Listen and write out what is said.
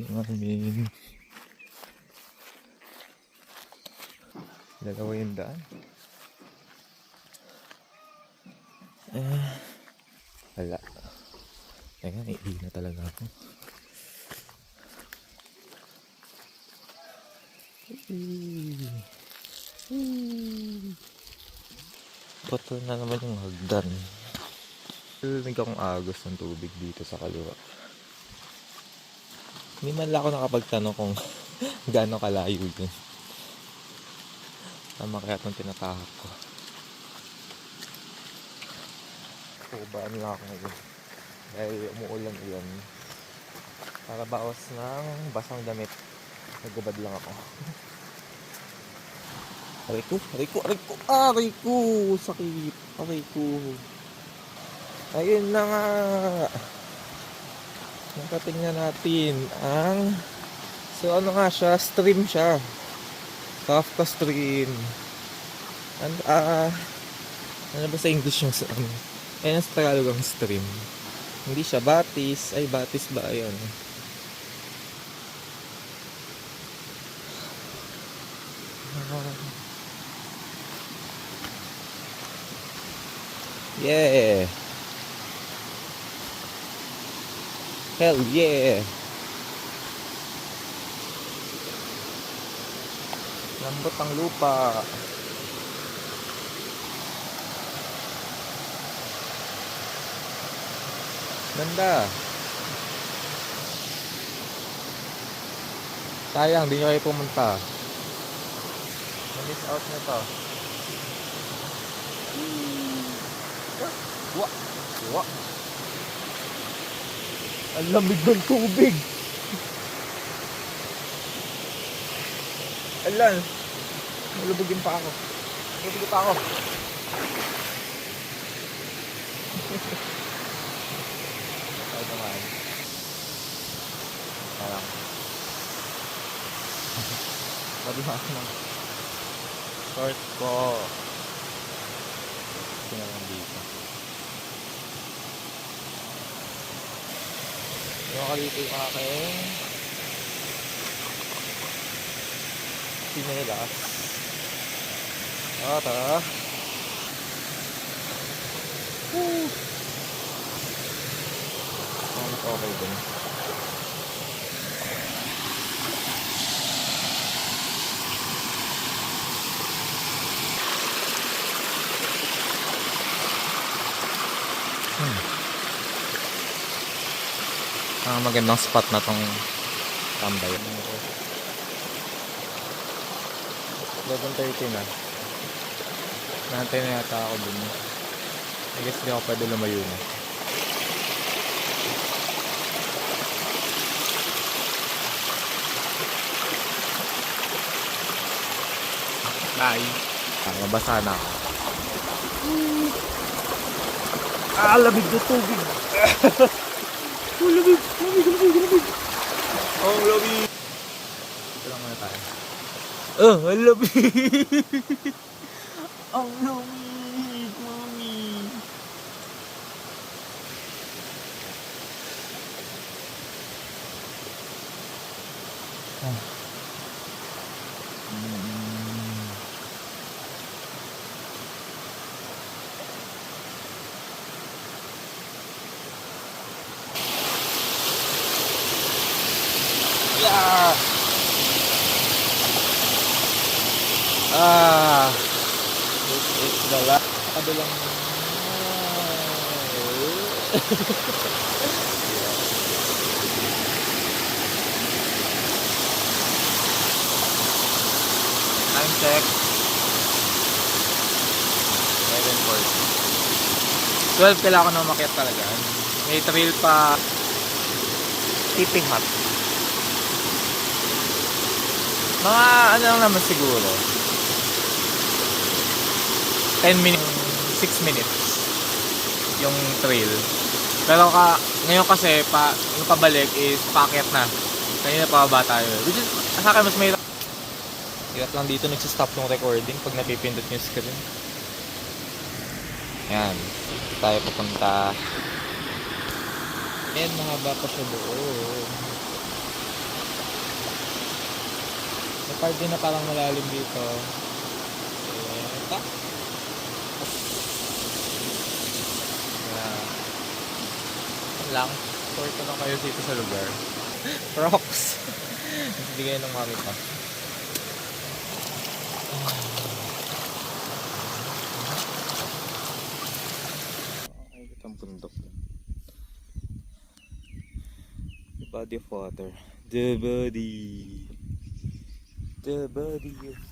amin. Dalawa yung daan. Wala. Teka, naiihi na talaga ako. Bato na naman yung hagdan. Narinig akong agos ng tubig dito sa kaliwa. Hindi man lang ako nakapagtanong kung gaano kalayo yun. Tama kaya itong tinatahak ko. Kubaan lang ako ngayon. Dahil umuulan iyon. Para bawas ng basang damit. Nagubad lang ako. Aray ko! Aray ko! Sakit! Aray ko! Ayun na nga! Nakatingnan natin ang... So ano nga siya? Stream siya. Kafka stream. Ano ba sa English yung ano? Ayan sa Tagalog ang stream. Hindi siya batis. Ay, batis ba? Ayun. Yeah! Hell yeah! Lambot ang lupa. Ganda. Sayang, di nyo kayo pumunta. Na-miss out na to. Wa. Ang lamig ng tubig. Alan, malubugin pa ako. Ay naman. Parang. Madimas na. Short ko. Tingnan dito. Yung kalito yung aking sinelas. Tara. Mas okay din. Ang magandang spot na tong tambay. 11:30 na. Nantay na yata ako dun. I guess di ako pwede lumayo na. Bye! Mabasa na ako. Lamig na tubig! Lamig! Ang lamig! Dito lang muna tayo. Ang lamig! Ang lamig! Mami! Yeah! It's the last. Kabilang. Time check. 11:40. 12 kailangan ko na umakyat talaga. May trail pa. Tipping hut. Mga ano lang naman siguro 10 minutes 6 minutes yung trail, pero ngayon kasi yung pabalik is paakyat na, kanina pababa tayo, which is sa akin mas may hirap lang dito nagsistop yung recording pag napipindot yung screen. Yan tayo papunta and mahaba pa siya doon. part din na parang malalim dito. Ito. Lang. Tour ko lang kayo dito sa lugar. Rocks. Bigay ng mami ko. Ay, itong bundok. The body of water. The body. The body of